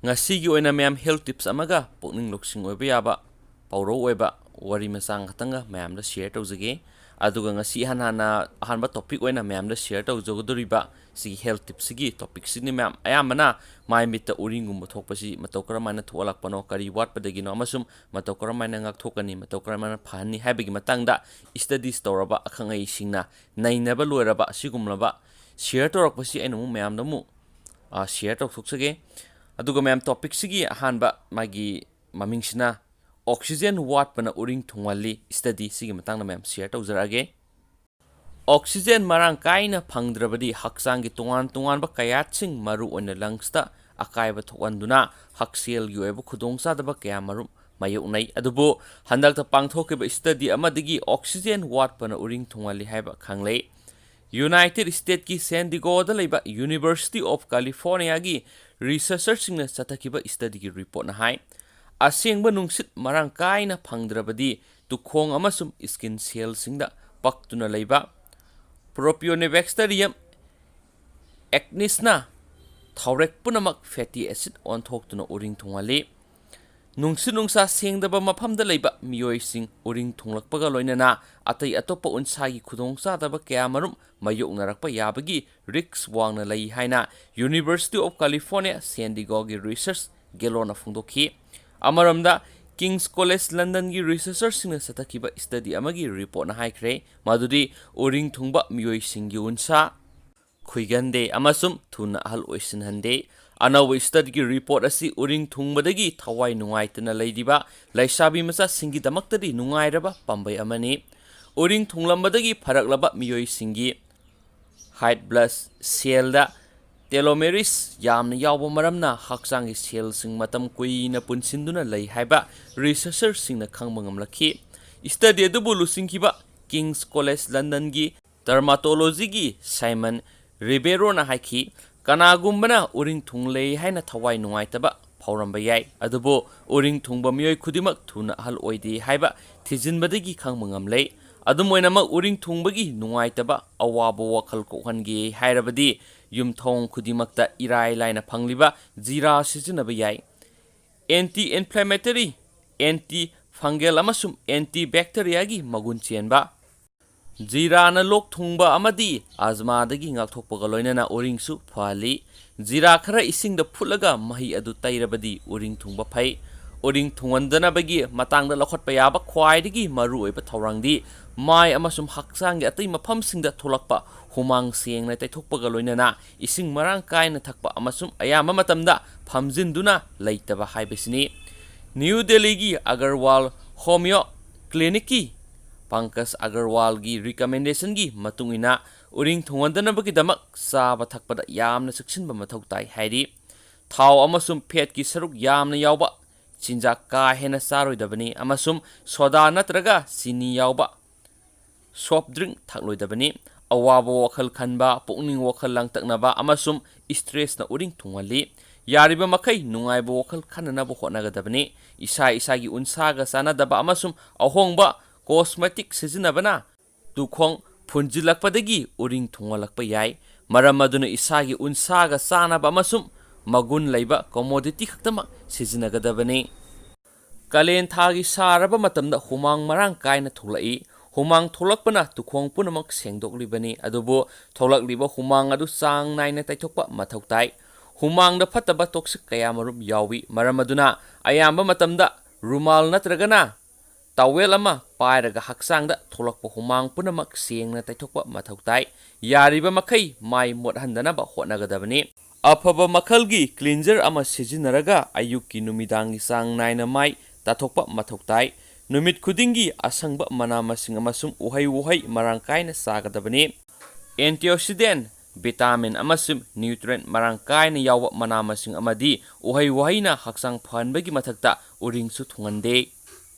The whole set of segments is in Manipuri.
ngasi gi oina mayam health tips amaga pokning loksing oiba yaba pauro oiba wari masang khatanga mayam da share tawjage aduga ngasi hanana ahanba topic oina mayam da share tawjogodoriba si health tips gi topic sini mayam ayamana mai mitta uring gum thokpasi matokramana tholakpano kari watpadagi no amasum matokramana ngak thokani matokramana phani haibagi matangda studies tawraba akhangai singna nainaba loiraba sigumlaba share tawrakpasi ainamu mayam damu share tawthoksage aduga mayam topic sigi ahanba magi mamingsina oxygen watpana uring thungwali study sigi matangna mayam share tawjarage oxygen marang kaina phangdrabadi haksangi tungan ba kayatsing maru ona lungsta akaiba thokanduna haksel gi oiba khudongsa daba kaya maru mayoknai adubo handakta pangthokeba study amadigi oxygen watpana uring thungwali haiba khanglei United States ki San Diego da leba University of California gi researchers singna chatakiba study gi report na hai asengba nungsit marang kaina phangdrabadi tukhong amasum skin cell singda paktuna leba Propionibacterium acnesna thawrek punamak fatty acid on thoktuna uring thungwali nungsa sengdaba mafamda leba miyoi sing uring thunglakpaga loinana atai atopa unsagi khudongsa daba kaya marum mayoknarakpa yabagi risks wangna lei haina University of California San Diego gi research gelona phungdokhi amaramda King's College London gi researchers singna satakiba study amagi report na haikre madudi uring thungba miyoi singi unsa khuigande amasum thuna ahal oisin hande anawa study gi report asi uring thungbadagi thawai nungaitana leidiba laisabi masa singi damaktadi nungairaba pambai amani uring thunglambadagi pharaklaba miyoi singi height blood cell da telomeres yamna yawba maramna haksangi cell sing matam kuina punsinduna lei haiba researcher singna khangba ngamlakhi study adubu lusingkiba King's College London gi dermatology gi Simon Ribeiro na haiki kanagumbana uring thunglei haina thawai nungaitaba phawramba yai adubo uring thungba miyoi khudimak thuna hal oide haiba thijinbadagi khangba ngamlei adumoinamak uring thungbagi nungaitaba awaba wakhal kokhange hairabadi yumthong khudimakta irai laina phangliba jira sijinaba yai anti inflammatory anti fungal amasum anti bacteria gi magun chenba Jira na lok thungba amadi azma dagi ngak thokpaga loinana uring su phali jira khara ising da phulaga mahi adu tairabadi uring thungba phai uring thungandana bagi matang da lokhat pa yaba khwai dagi maru oiba thawrangdi mai amasum haksang gi atai mafam sing da tholakpa humang seng na taithokpaga loinana ising marang kaina thakpa amasum ayama matamda phamjinduna leitaba haibesini New Delhi gi Agarwal Homeo Clinic ki Pankaj Agarwal gi recommendation gi matungina uring thungandana bagi damak saba thakpada yamna saksinba mathau tai hairi thau amasum phet ki saruk yamna yawba chinjak ka hena saroidabani amasum soda natraga sini yawba soft drink thakloidabani awaba wakhal khanba pokning wakhal langtaknaba amasum stress na uring thungwali yariba makai nungaiba wakhal khananaba hotnagadabani isa gi unsaga sanadaba amasum ahongba cosmetic sizinabana tukhong phunjilakpadagi uring thungalakpa yai maram aduna isagi unsaga sanaba amasum magun leiba commodity khaktama sizinagadabani kalen thagi saraba matamda humang marang kaina thulai humang tholakpana tukhong punamak sengdoklibani adubo tholakliba humang adu sang naina taithokpa mathau tai humang da phataba toxic kaya marum yawi maram aduna ayamba matamda rumal natragana tawel ama pairaga haksangda tholakpa humang punamak sengna taithokpa mathau tai yariba makai mai modhandanaba hotnagadabani afaba makhalgi cleanser ama sijinaraga ayukki numidangi sang naina mai tathokpa mathau tai numit khudingi asangba mana masing amasum uhai marang kaina sagadabani antioxidant vitamin amasum nutrient marang kaina yawa mana masing amadi uhai na haksang phanbagi mathakta uring su thungande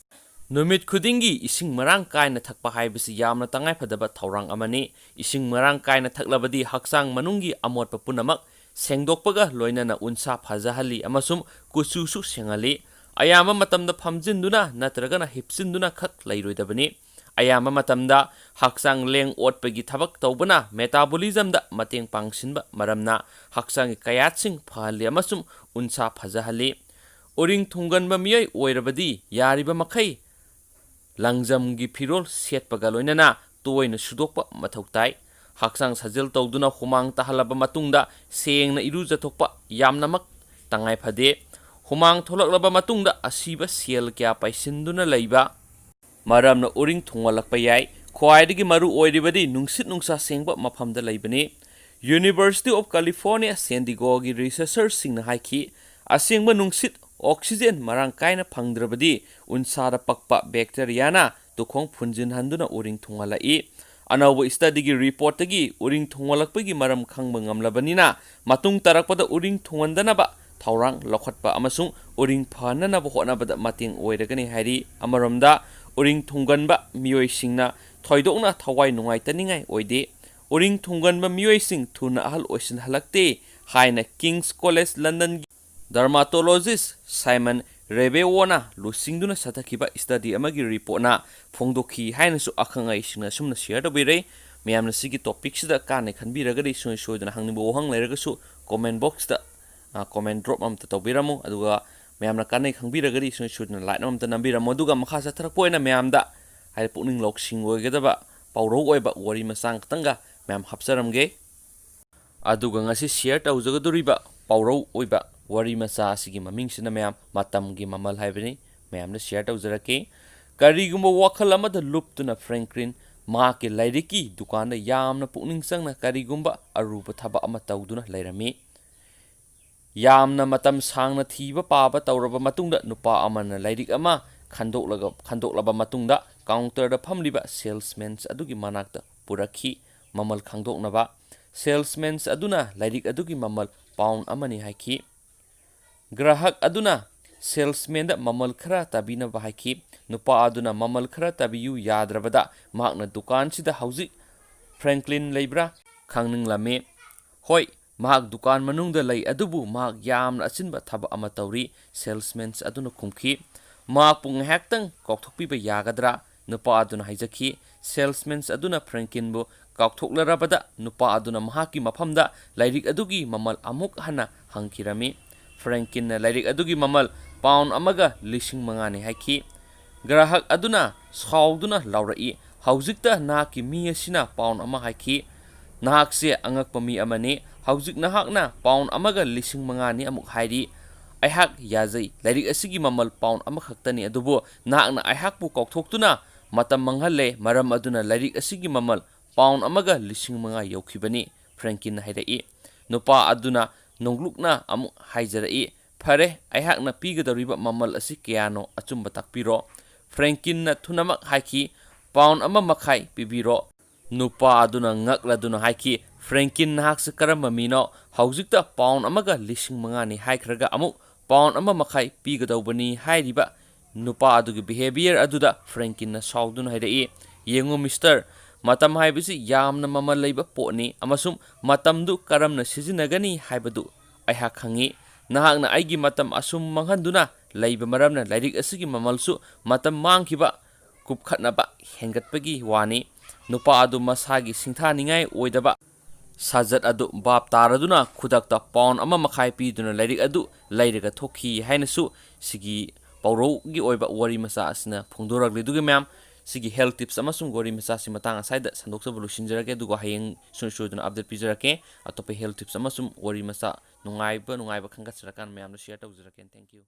Numit khudingi ising marang kaina thakpa haibasi yamna tangai phadaba thawrang amani ising marang kaina thaklabadi haksang manungi amotpa punamak sengdokpaga loinana unsa phajahali amasum kususu sengali ayama matamda phamjinduna natragana hipsinduna khak leiroidabani ꯑꯌꯥꯝꯕ ꯃꯇꯝꯗ ꯍꯛꯆꯥꯡ ꯂꯦꯡ ꯑꯣꯠꯄꯒꯤ ꯊꯕꯛ ꯇꯧꯕꯅ ꯃꯦꯇꯥꯕꯣꯂꯤꯖꯝꯗ ꯃꯇꯦꯡ ꯄꯥꯡꯁꯤꯟꯕ ꯃꯔꯝꯅ ꯍꯛꯆꯥꯡꯒꯤ ꯀꯌꯥꯠꯁꯤꯡ ꯐꯍꯜꯂꯤ ꯑꯃꯁꯨꯡ ꯎꯟꯁꯥ ꯐꯖꯍꯜꯂꯤ꯫ ꯎꯔꯤꯡ ꯊꯨꯡꯒꯟꯕ ꯃꯤꯑꯣꯏ ꯑꯣꯏꯔꯕꯗꯤ ꯌꯥꯔꯤꯕ ꯃꯈꯩ ꯂꯪꯖꯝꯒꯤ ꯐꯤꯔꯣꯜ ꯁꯦꯠꯄꯒ ꯂꯣꯏꯅꯅ ꯇꯣꯏꯅ ꯁꯨꯗꯣꯛꯄ ꯃꯊꯧ ꯇꯥꯏ꯫ ꯍꯛꯆꯥꯡ ꯁꯥꯖꯦꯜ ꯇꯧꯗꯨꯅ ꯍꯨꯃꯥꯡ ꯇꯥꯍꯜꯂꯕ ꯃꯇꯨꯡꯗ ꯁꯦꯡꯅ ꯏꯔꯨꯖꯊꯣꯛꯄ ꯌꯥꯝꯅꯃꯛ ꯇꯉꯥꯏ ꯐꯗꯦ꯫ ꯍꯨꯃꯥꯡ ꯊꯣꯛꯂꯛꯂꯕ ꯃꯇꯨꯡꯗ ꯑꯁꯤꯕ ꯁꯦꯜ ꯀꯌꯥ ꯄꯩꯁꯤꯟꯗꯨꯅ ꯂꯩꯕ ꯃꯔꯝꯅ ꯎꯔꯤꯡ ꯊꯨꯡꯍꯜꯂꯛꯄ ꯌꯥꯏ꯫ ꯈ꯭ꯋꯥꯏꯗꯒꯤ ꯃꯔꯨ ꯑꯣꯏꯔꯤꯕꯗꯤ ꯅꯨꯡꯁꯤꯠ ꯅꯨꯡꯁꯥ ꯁꯦꯡꯕ ꯃꯐꯝꯗ ꯂꯩꯕꯅꯤ꯫ ꯌꯨꯅꯤꯚꯔꯁꯤꯇꯤ ꯑꯣꯐ ꯀꯦꯂꯤꯐꯣꯔꯅꯤꯌꯥ ꯁꯦꯟ ꯗꯤꯒꯣꯒꯤ ꯔꯤꯁꯔꯆꯔꯁꯤꯡꯅ ꯍꯥꯏꯈꯤ ꯑꯁꯦꯡꯕ ꯅꯨꯡꯁꯤꯠ ꯑꯣꯛꯁꯤꯖꯦꯟ ꯃꯔꯥꯡ ꯀꯥꯏꯅ ꯐꯪꯗ꯭ꯔꯕꯗꯤ ꯎꯟꯁꯥꯗ ꯄꯛꯄ ꯕꯦꯛꯇꯦꯔꯤꯌꯥꯅ ꯇꯨꯈꯣꯡ ꯐꯨꯟꯖꯤꯟꯍꯟꯗꯨꯅ ꯎꯔꯤꯡ ꯊꯨꯡꯍꯜꯂꯛꯏ꯫ ꯑꯅꯧꯕ ꯁ꯭ꯇꯗꯤꯒꯤ ꯔꯤꯄꯣꯔꯠꯇꯒꯤ ꯎꯔꯤꯡ ꯊꯨꯡꯍꯜꯂꯛꯄꯒꯤ ꯃꯔꯝ ꯈꯪꯕ ꯉꯝꯂꯕꯅꯤꯅ ꯃꯇꯨꯡ ꯇꯥꯔꯛꯄꯗ ꯎꯔꯤꯡ ꯊꯨꯡꯍꯟꯗꯅꯕ ꯊꯧꯔꯥꯡ ꯂꯧꯈꯠꯄ ꯑꯃꯁꯨꯡ ꯎꯔꯤꯡ ꯐꯍꯟꯅꯅꯕ ꯍꯣꯠꯅꯕꯗ ꯃꯇꯦꯡ ꯑꯣꯏꯔꯒꯅꯤ ꯍꯥꯏꯔꯤ꯫ ꯑꯃꯔꯣꯝꯗ ꯎꯔꯤꯡ ꯊꯨꯡꯒꯟꯕ ꯃꯤꯑꯣꯏꯁꯤꯡꯅ ꯊꯣꯏꯗꯣꯛꯅ ꯊꯋꯥꯏ ꯅꯨꯡꯉꯥꯏꯇꯅꯤꯡꯉꯥꯏ ꯑꯣꯏꯗꯦ꯫ ꯎꯔꯤꯡ ꯊꯨꯡꯒꯟꯕ ꯃꯤꯑꯣꯏꯁꯤꯡ ꯊꯨꯅ ꯑꯍꯜ ꯑꯣꯏꯁꯤꯜꯍꯜꯂꯛꯇꯦ ꯍꯥꯏꯅ ꯀꯤꯡꯁ ꯀꯣꯂꯦꯖ ꯂꯟꯗꯟꯒꯤ ꯗꯔꯃꯥꯇꯣꯂꯣꯖꯤꯁꯠ ꯁꯥꯏꯃꯟ ꯔꯦꯕꯦꯋꯣꯅ ꯂꯨꯆꯤꯡꯗꯨꯅ ꯆꯠꯊꯈꯤꯕ ꯁ꯭ꯇꯗꯤ ꯑꯃꯒꯤ ꯔꯤꯄꯣꯔꯠꯅ ꯐꯣꯡꯗꯣꯛꯈꯤ ꯍꯥꯏꯅꯁꯨ ꯑꯈꯪ ꯑꯍꯩꯁꯤꯡꯅ ꯑꯁꯨꯝꯅ ꯁꯤꯌꯔ ꯇꯧꯕꯤꯔꯛꯏ꯫ ꯃꯌꯥꯝꯅ ꯁꯤꯒꯤ ꯇꯣꯄꯤꯛꯁꯤꯗ ꯀꯥꯟꯅꯩ ꯈꯟꯕꯤꯔꯒꯗꯤ ꯁꯨꯡꯁꯣꯏ ꯁꯣꯏꯗꯅ ꯍꯪꯅꯤꯡꯕ ꯋꯥꯍꯪ ꯂꯩꯔꯒꯁꯨ ꯀꯣꯃꯦꯟ ꯕꯣꯛꯁꯇ ꯀꯣꯃꯦꯟ ꯗ꯭ꯔꯣꯞ ꯑꯃꯇ ꯇꯧꯕꯤꯔꯝꯃꯨ꯫ ꯑꯗꯨꯒ ꯃꯌꯥꯝꯅ ꯀꯥꯟꯅꯩ ꯈꯪꯕꯤꯔꯒꯗꯤ ꯁꯨꯡꯁꯣꯏ ꯁꯣꯏꯗꯅ ꯂꯥꯏꯛ ꯑꯃꯇ ꯅꯝꯕꯤꯔꯝꯃꯨ꯫ ꯑꯗꯨꯒ ꯃꯈꯥ ꯆꯠꯊꯔꯛꯄ ꯑꯣꯏꯅ ꯃꯌꯥꯝꯗ ꯍꯥꯏꯗꯤ ꯄꯨꯛꯅꯤꯡ ꯂꯧꯁꯤꯡ ꯑꯣꯏꯒꯗꯕ ꯄꯥꯎꯔꯧ ꯑꯣꯏꯕ ꯋꯥꯔꯤ ꯃꯆꯥ ꯈꯛꯇꯪꯒ ꯃꯌꯥꯝ ꯍꯥꯞꯆꯔꯝꯒꯦ꯫ ꯑꯗꯨꯒ ꯉꯁꯤ ꯁꯤꯌꯔ ꯇꯧꯖꯒꯗꯣꯔꯤꯕ ꯄꯥꯎꯔꯧ ꯑꯣꯏꯕ ꯋꯥꯔꯤ ꯃꯆꯥ ꯑꯁꯤꯒꯤ ꯃꯃꯤꯡꯁꯤꯅ ꯃꯇꯝꯒꯤ ꯃꯃꯜ ꯍꯥꯏꯕꯅꯤ꯫ ꯃꯌꯥꯝꯗ ꯁꯤꯌꯔ ꯇꯧꯖꯔꯛꯀꯦ꯫ ꯀꯔꯤꯒꯨꯝꯕ ꯋꯥꯈꯜ ꯑꯃꯗ ꯂꯨꯞꯇꯨꯅ ꯐ꯭ꯔꯦꯡꯀ꯭ꯂꯤꯟ ꯃꯍꯥꯛꯀꯤ ꯂꯥꯏꯔꯤꯛꯀꯤ ꯗꯨꯀꯥꯟꯗ ꯌꯥꯝꯅ ꯄꯨꯛꯅꯤꯡ ꯆꯪꯅ ꯀꯔꯤꯒꯨꯝꯕ ꯑꯔꯨꯕ ꯊꯕꯛ ꯑꯃ ꯇꯧꯗꯨꯅ ꯂꯩꯔꯝꯃꯤ꯫ ꯌꯥꯝꯅ ꯃꯇꯝ ꯁꯥꯡꯅ ꯊꯤꯕ ꯄꯥꯕ ꯇꯧꯔꯕ ꯃꯇꯨꯡꯗ ꯅꯨꯄꯥ ꯑꯃꯅ ꯂꯥꯏꯔꯤꯛ ꯑꯃ ꯈꯟꯗꯣꯛꯂꯕ ꯃꯇꯨꯡꯗ ꯀꯥꯎꯟꯇꯔꯗ ꯐꯝꯂꯤꯕ ꯁꯦꯜꯁꯃꯦꯟꯁ ꯑꯗꯨꯒꯤ ꯃꯅꯥꯛꯇ ꯄꯨꯔꯛꯈꯤ ꯃꯃꯜ ꯈꯪꯗꯣꯛꯅꯕ꯫ ꯁꯦꯜꯁꯃꯦꯟꯁ ꯑꯗꯨꯅ ꯂꯥꯏꯔꯤꯛ ꯑꯗꯨꯒꯤ ꯃꯃꯜ ꯄꯥꯎꯟ ꯑꯃꯅꯤ ꯍꯥꯏꯈꯤ꯫ ꯒ꯭ꯔꯥꯍꯛ ꯑꯗꯨꯅ ꯁꯦꯜꯁꯃꯦꯟꯗ ꯃꯃꯜ ꯈꯔ ꯇꯥꯕꯤꯅꯕ ꯍꯥꯏꯈꯤ꯫ ꯅꯨꯄꯥ ꯑꯗꯨꯅ ꯃꯃꯜ ꯈꯔ ꯇꯥꯕꯤꯌꯨ ꯌꯥꯗ꯭ꯔꯕꯗ ꯃꯍꯥꯛꯅ ꯗꯨꯀꯥꯟꯁꯤꯗ ꯍꯧꯖꯤꯛ ꯐ꯭ꯔꯦꯡꯀ꯭ꯂꯤꯟ ꯂꯩꯕ꯭ꯔꯥ ꯈꯪꯅꯤꯡꯂꯝꯃꯤ꯫ ꯍꯣꯏ, ꯃꯍꯥꯛ ꯗꯨꯀꯥꯟ ꯃꯅꯨꯡꯗ ꯂꯩ ꯑꯗꯨꯕꯨ ꯃꯍꯥꯛ ꯌꯥꯝꯅ ꯑꯆꯤꯟꯕ ꯊꯕꯛ ꯑꯃ ꯇꯧꯔꯤ꯫ ꯁꯦꯜꯁꯃꯦꯟꯁ ꯑꯗꯨꯅ ꯈꯨꯝꯈꯤ꯫ ꯃꯍꯥꯛꯄꯨ ꯉꯥꯏꯍꯥꯛꯇꯪ ꯀꯥꯎꯊꯣꯛꯄꯤꯕ ꯌꯥꯒꯗ꯭ꯔꯥ? ꯅꯨꯄꯥ ꯑꯗꯨꯅ ꯍꯥꯏꯖꯈꯤ꯫ ꯁꯦꯜꯁꯃꯦꯟꯁ ꯑꯗꯨꯅ ꯐ꯭ꯔꯦꯡꯀ꯭ꯂꯤꯟꯕꯨ ꯀꯥꯎꯊꯣꯛꯂꯔꯕꯗ ꯅꯨꯄꯥ ꯑꯗꯨꯅ ꯃꯍꯥꯛꯀꯤ ꯃꯐꯝꯗ ꯂꯥꯏꯔꯤꯛ ꯑꯗꯨꯒꯤ ꯃꯃꯜ ꯑꯃꯨꯛ ꯍꯟꯅ ꯍꯪꯈꯤꯔꯝꯃꯤ꯫ ꯐ꯭ꯔꯦꯡꯀ꯭ꯂꯤꯟꯅ ꯂꯥꯏꯔꯤꯛ ꯑꯗꯨꯒꯤ ꯃꯃꯜ ꯄꯥꯎꯟ ꯑꯃꯒ 5,500ꯅꯤ ꯍꯥꯏꯈꯤ꯫ ꯒ꯭ꯔꯥꯍꯛ ꯑꯗꯨꯅ ꯁꯥꯎꯗꯨꯅ ꯂꯥꯎꯔꯛꯏ꯫ ꯍꯧꯖꯤꯛꯇ ꯅꯍꯥꯛꯀꯤ ꯃꯤ ꯑꯁꯤꯅ ꯄꯥꯎꯟ ꯑꯃ ꯍꯥꯏꯈꯤ꯫ ꯅꯍꯥꯛꯁꯦ ꯑꯉꯛꯄ ꯃꯤ ꯑꯃꯅꯤ꯫ ꯍꯧꯖꯤꯛ ꯅꯍꯥꯛꯅ ꯄꯥꯎꯟ ꯑꯃꯒ 5,500ꯅꯤ ꯑꯃꯨꯛ ꯍꯥꯏꯔꯤ꯫ ꯑꯩꯍꯥꯛ ꯌꯥꯖꯩ, ꯂꯥꯏꯔꯤꯛ ꯑꯁꯤꯒꯤ ꯃꯃꯜ ꯄꯥꯎꯟ ꯑꯃꯈꯛꯇꯅꯤ ꯑꯗꯨꯕꯨ ꯅꯍꯥꯛꯅ ꯑꯩꯍꯥꯛꯄꯨ ꯀꯥꯎꯊꯣꯛꯇꯨꯅ ꯃꯇꯝ ꯃꯥꯡꯍꯜꯂꯦ ꯃꯔꯝ ꯑꯗꯨꯅ ꯂꯥꯏꯔꯤꯛ ꯑꯁꯤꯒꯤ ꯃꯃꯜ ꯄꯥꯎꯟ ꯑꯃꯒ 5,500 ꯌꯧꯈꯤꯕꯅꯤ, ꯐ꯭ꯔꯦꯡꯀ꯭ꯂꯤꯟꯅ ꯍꯥꯏꯔꯛꯏ꯫ ꯅꯨꯄꯥ ꯑꯗꯨꯅ ꯅꯣꯡꯂꯨꯛꯅ ꯑꯃꯨꯛ ꯍꯥꯏꯖꯔꯛꯏ꯫ ꯐꯔꯦ, ꯑꯩꯍꯥꯛꯅ ꯄꯤꯒꯗꯧꯔꯤꯕ ꯃꯃꯜ ꯑꯁꯤ ꯀꯌꯥꯅꯣ ꯑꯆꯨꯝꯕ ꯇꯥꯛꯄꯤꯔꯣ꯫ ꯐ꯭ꯔꯦꯡꯀ꯭ꯂꯤꯟꯅ ꯊꯨꯅꯃꯛ ꯍꯥꯏꯈꯤ꯫ ꯄꯥꯎꯟ 1.5 ꯄꯤꯕꯤꯔꯣ꯫ ꯅꯨꯄꯥ ꯑꯗꯨꯅ ꯉꯛꯂꯗꯨꯅ ꯍꯥꯏꯈꯤ, ꯐ꯭ꯔꯦꯡꯀ꯭ꯂꯤꯟ ꯅꯍꯥꯛꯁꯦ ꯀꯔꯝꯕ ꯃꯤꯅꯣ? ꯍꯧꯖꯤꯛꯇ ꯄꯥꯎꯟ ꯑꯃꯒ 5,500ꯅꯤ ꯍꯥꯏꯈ꯭ꯔꯒ ꯑꯃꯨꯛ ꯄꯥꯎꯟ 1.5 ꯄꯤꯒꯗꯧꯕꯅꯤ ꯍꯥꯏꯔꯤꯕ? ꯅꯨꯄꯥ ꯑꯗꯨꯒꯤ ꯕꯤꯍꯦꯕꯤꯌꯔ ꯑꯗꯨꯗ ꯐ꯭ꯔꯦꯡꯀ꯭ꯂꯤꯟꯅ ꯁꯥꯎꯗꯨꯅ ꯍꯥꯏꯔꯛꯏ, ꯌꯦꯡꯉꯨ ꯃꯤꯁꯇꯔ, ꯃꯇꯝ ꯍꯥꯏꯕꯁꯤ ꯌꯥꯝꯅ ꯃꯃꯜ ꯂꯩꯕ ꯄꯣꯠꯅꯤ ꯑꯃꯁꯨꯡ ꯃꯇꯝꯗꯨ ꯀꯔꯝꯅ ꯁꯤꯖꯤꯟꯅꯒꯅꯤ ꯍꯥꯏꯕꯗꯨ ꯑꯩꯍꯥꯛ ꯈꯪꯏ꯫ ꯅꯍꯥꯛꯅ ꯑꯩꯒꯤ ꯃꯇꯝ ꯑꯁꯨꯝ ꯃꯥꯡꯍꯟꯗꯨꯅ ꯂꯩꯕ ꯃꯔꯝꯅ ꯂꯥꯏꯔꯤꯛ ꯑꯁꯤꯒꯤ ꯃꯃꯜꯁꯨ ꯃꯇꯝ ꯃꯥꯡꯈꯤꯕ ꯀꯨꯞꯈꯠꯅꯕ ꯍꯦꯟꯒꯠꯄꯒꯤ ꯋꯥꯅꯤ꯫ ꯅꯨꯄꯥ ꯑꯗꯨ ꯃꯁꯥꯒꯤ ꯁꯤꯡꯊꯥꯅꯤꯡꯉꯥꯏ ꯑꯣꯏꯗꯕ ꯁꯥꯖꯠ ꯑꯗꯨ ꯚꯥꯞ ꯇꯥꯔꯗꯨꯅ ꯈꯨꯗꯛꯇ ꯄꯥꯎꯟ 1.5 ꯄꯤꯗꯨꯅ ꯂꯥꯏꯔꯤꯛ ꯑꯗꯨ ꯂꯩꯔꯒ ꯊꯣꯛꯈꯤ ꯍꯥꯏꯅꯁꯨ ꯁꯤꯒꯤ ꯄꯥꯎꯔꯧꯒꯤ ꯑꯣꯏꯕ ꯋꯥꯔꯤ ꯃꯆꯥ ꯑꯁꯤꯅ ꯐꯣꯡꯗꯣꯔꯛꯂꯤ꯫ ꯑꯗꯨꯒ ꯃꯌꯥꯝ ꯁꯤꯒꯤ ꯍꯦꯜꯊ ꯇꯤꯞꯁ ꯑꯃꯁꯨꯡ ꯋꯥꯔꯤ ꯃꯆꯥꯁꯤ ꯃꯇꯥꯡ ꯑꯁ꯭ꯋꯥꯏꯗ ꯁꯟꯗꯣꯛꯆꯕ ꯂꯣꯏꯁꯤꯟꯖꯔꯒꯦ ꯑꯗꯨꯒ ꯍꯌꯦꯡ ꯁꯨꯡꯁꯣꯏ ꯁꯣꯏꯗꯅ ꯑꯞꯗꯦꯠ ꯄꯤꯖꯔꯛꯀꯦ꯫ ꯑꯇꯣꯞꯄ ꯍꯦꯜꯊ ꯇꯤꯞꯁ ꯑꯃꯁꯨꯡ ꯋꯥꯔꯤ ꯃꯆꯥ ꯅꯨꯡꯉꯥꯏꯕ ꯈꯟꯒꯠꯆꯔꯀꯥꯟꯗ ꯃꯌꯥꯝꯗ ꯁꯤꯌꯔ ꯇꯧꯖꯔꯛꯀꯦ꯫ Thank you.